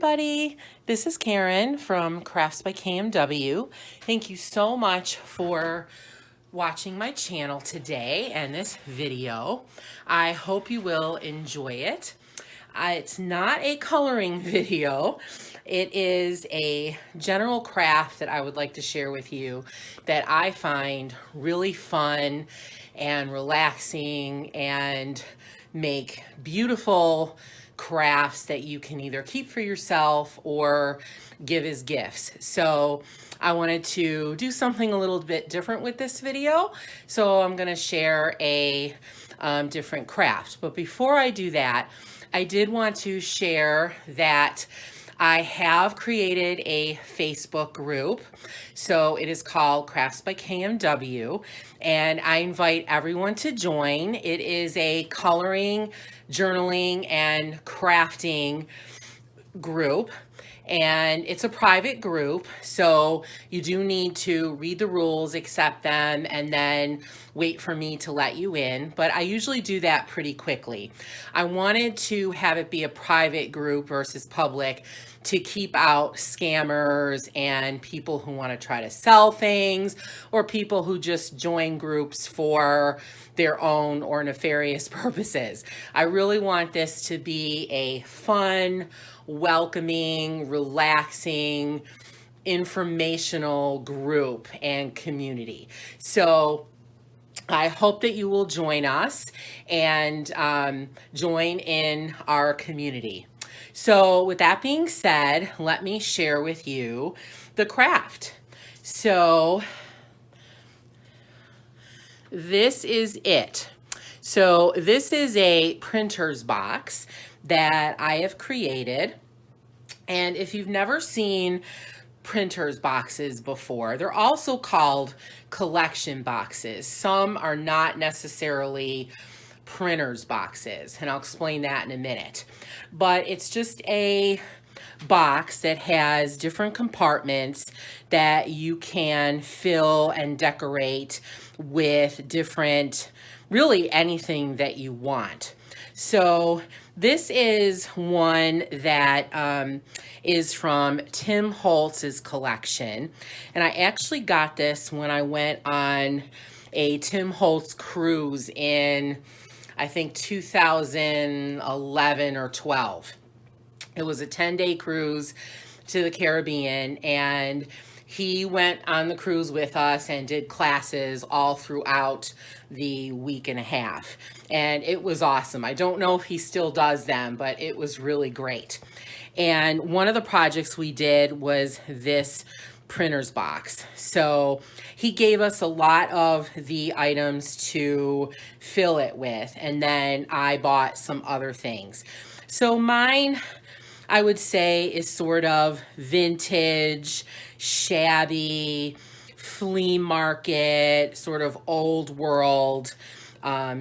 everybody. This is Karen from Crafts by KMW. Thank you so much for watching my channel today and this video. I hope you will enjoy it. It's not a coloring video. It is a general craft that I would like to share with you that I find really fun and relaxing and make beautiful crafts that you can either keep for yourself or give as gifts. So I wanted to do something a little bit different with this video. So I'm going to share a different craft. But before I do that, I did want to share that I have created a Facebook group. So it is called Crafts by KMW, and I invite everyone to join. It is a coloring, journaling, and crafting group. And it's a private group, so you do need to read the rules, accept them, and then wait for me to let you in. But I usually do that pretty quickly. I wanted to have it be a private group versus public to keep out scammers and people who want to try to sell things, or people who just join groups for their own or nefarious purposes. I really want this to be a fun, welcoming, relaxing, informational group and community. So I hope that you will join us and join in our community. So with that being said, let me share with you the craft. So this is it. So this is a printer's box that I have created. And if you've never seen printer's boxes before, they're also called collection boxes. Some are not necessarily printer's boxes, and I'll explain that in a minute. But it's just a box that has different compartments that you can fill and decorate with different, really anything that you want. So this is one that is from Tim Holtz's collection. And I actually got this when I went on a Tim Holtz cruise in, I think, 2011 or 12. It was a 10-day cruise to the Caribbean, and he went on the cruise with us and did classes all throughout the week and a half. And it was awesome. I don't know if he still does them, but it was really great. And one of the projects we did was this printer's box. So he gave us a lot of the items to fill it with, and then I bought some other things. So mine, I would say, is sort of vintage, shabby, flea market, sort of old world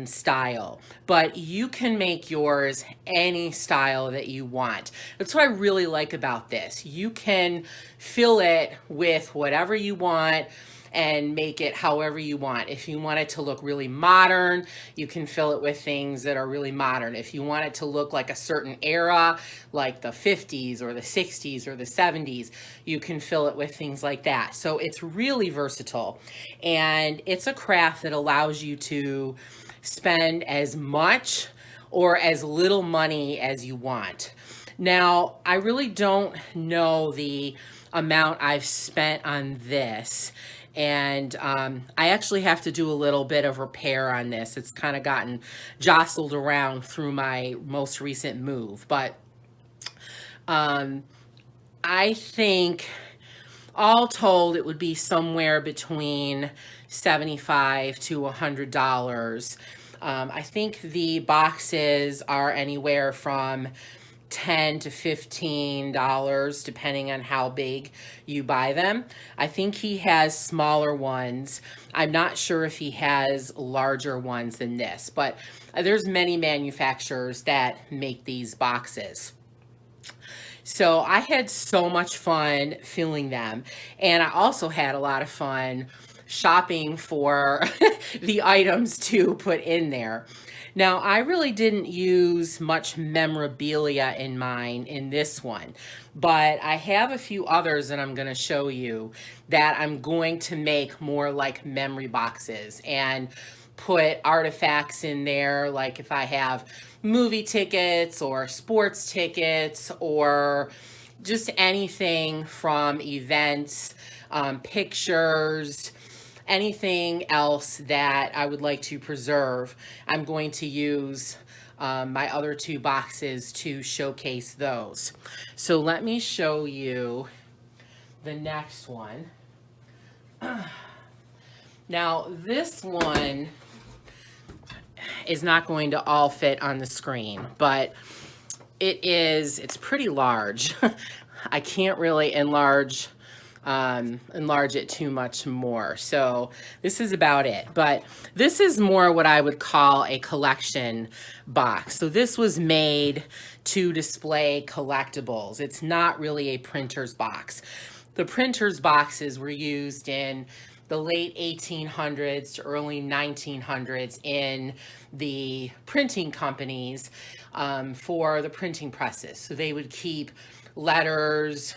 style. But you can make yours any style that you want. That's what I really like about this. You can fill it with whatever you want and make it however you want. If you want it to look really modern, you can fill it with things that are really modern. If you want it to look like a certain era, like the 50s or the 60s or the 70s, you can fill it with things like that. So it's really versatile, and it's a craft that allows you to spend as much or as little money as you want. Now, I really don't know the amount I've spent on this, and I actually have to do a little bit of repair on this. It's kind of gotten jostled around through my most recent move, but I think all told it would be somewhere between $75 to $100. I think the boxes are anywhere from $10 to $15 depending on how big you buy them. I think he has smaller ones. I'm not sure if he has larger ones than this, but there's many manufacturers that make these boxes. So I had so much fun filling them, and I also had a lot of fun shopping for the items to put in there. Now, I really didn't use much memorabilia in mine in this one, but I have a few others that I'm going to show you that I'm going to make more like memory boxes and put artifacts in there, like if I have movie tickets or sports tickets or just anything from events, pictures, anything else that I would like to preserve. I'm going to use my other two boxes to showcase those. So let me show you the next one. Now this one is not going to all fit on the screen, but it's pretty large. I can't really enlarge it too much more. So this is about it. But this is more what I would call a collection box. So this was made to display collectibles. It's not really a printer's box. The printer's boxes were used in the late 1800s to early 1900s in the printing companies for the printing presses. So they would keep letters,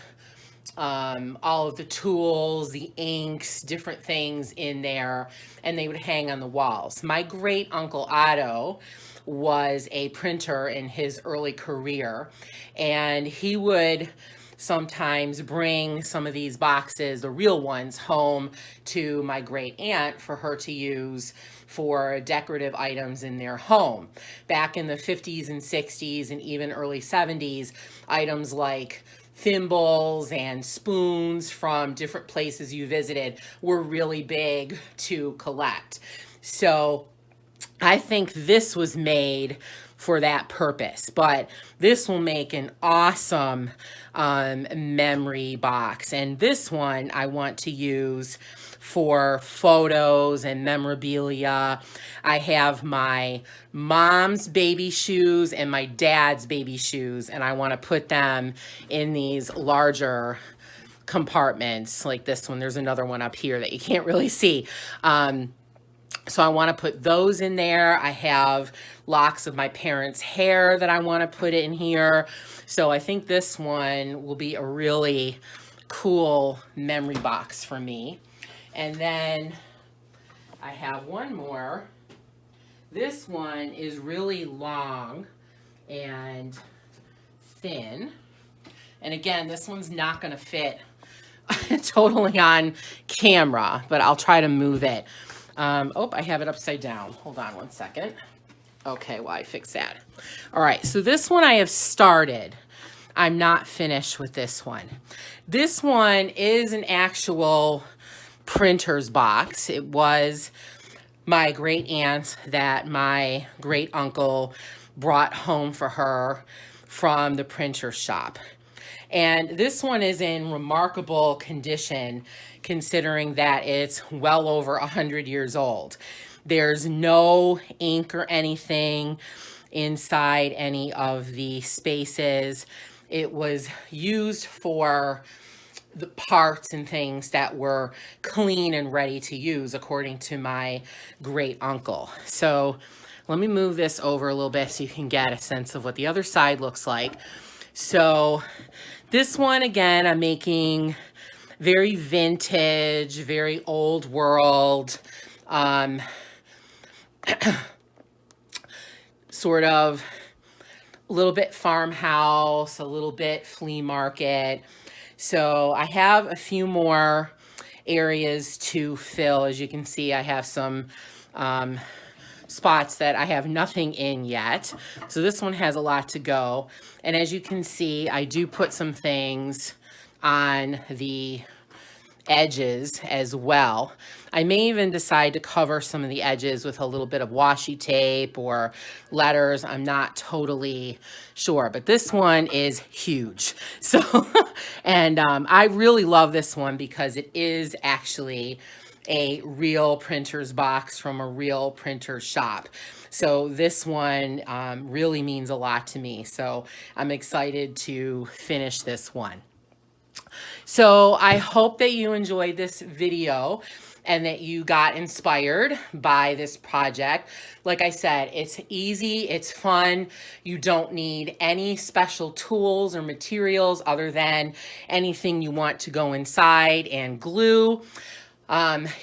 all of the tools, the inks, different things in there, and they would hang on the walls. My great uncle Otto was a printer in his early career, and he would sometimes bring some of these boxes, the real ones, home to my great aunt for her to use for decorative items in their home. Back in the 50s and 60s and even early 70s, items like thimbles and spoons from different places you visited were really big to collect. So I think this was made for that purpose, but this will make an awesome memory box. And this one I want to use for photos and memorabilia. I have my mom's baby shoes and my dad's baby shoes, and I want to put them in these larger compartments like this one. There's another one up here that you can't really see. So I want to put those in there. I have locks of my parents' hair that I want to put in here. So I think this one will be a really cool memory box for me. And then I have one more. This one is really long and thin. And again, this one's not going to fit totally on camera, but I'll try to move it. Oh, I have it upside down. Hold on one second. Okay, well, I fixed that. All right, so this one I have started. I'm not finished with this one. This one is an actual printer's box. It was my great aunt that my great uncle brought home for her from the printer shop. And this one is in remarkable condition considering that it's well over 100 years old. There's no ink or anything inside any of the spaces. It was used for the parts and things that were clean and ready to use, according to my great uncle. So let me move this over a little bit so you can get a sense of what the other side looks like. So this one, again, I'm making very vintage, very old world, sort of a little bit farmhouse, a little bit flea market. So I have a few more areas to fill. As you can see, I have some spots that I have nothing in yet. So this one has a lot to go. And as you can see, I do put some things on the edges as well. I may even decide to cover some of the edges with a little bit of washi tape or letters. I'm not totally sure, but this one is huge. So, and I really love this one because it is actually a real printer's box from a real printer shop. So this one really means a lot to me. So I'm excited to finish this one. So I hope that you enjoyed this video and that you got inspired by this project. Like I said, it's easy, it's fun. You don't need any special tools or materials other than anything you want to go inside and glue.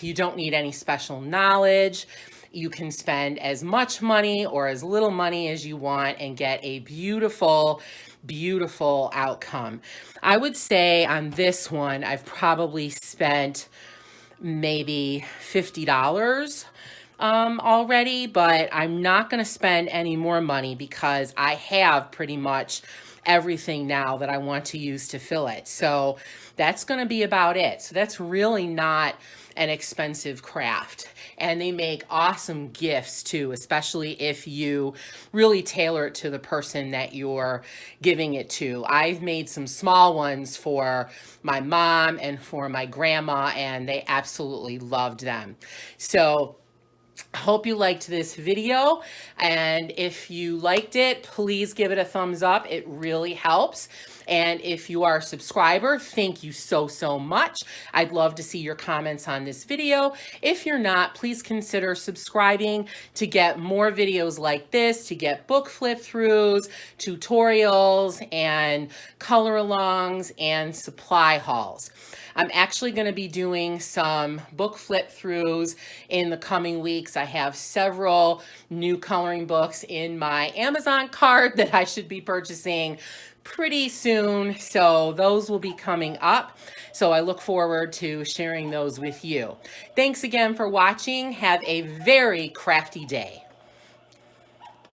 You don't need any special knowledge. You can spend as much money or as little money as you want and get a beautiful, beautiful outcome. I would say on this one, I've probably spent maybe $50 already, but I'm not going to spend any more money because I have pretty much everything now that I want to use to fill it. So that's going to be about it. So that's really not an expensive craft. And they make awesome gifts too, especially if you really tailor it to the person that you're giving it to. I've made some small ones for my mom and for my grandma, and they absolutely loved them. So I hope you liked this video, and if you liked it, please give it a thumbs up. It really helps. And if you are a subscriber, thank you so much. I'd love to see your comments on this video. If you're not, please consider subscribing to get more videos like this, to get book flip throughs, tutorials, and color alongs, and supply hauls. I'm actually going to be doing some book flip throughs in the coming weeks. I have several new coloring books in my Amazon cart that I should be purchasing pretty soon. So those will be coming up. So I look forward to sharing those with you. Thanks again for watching. Have a very crafty day.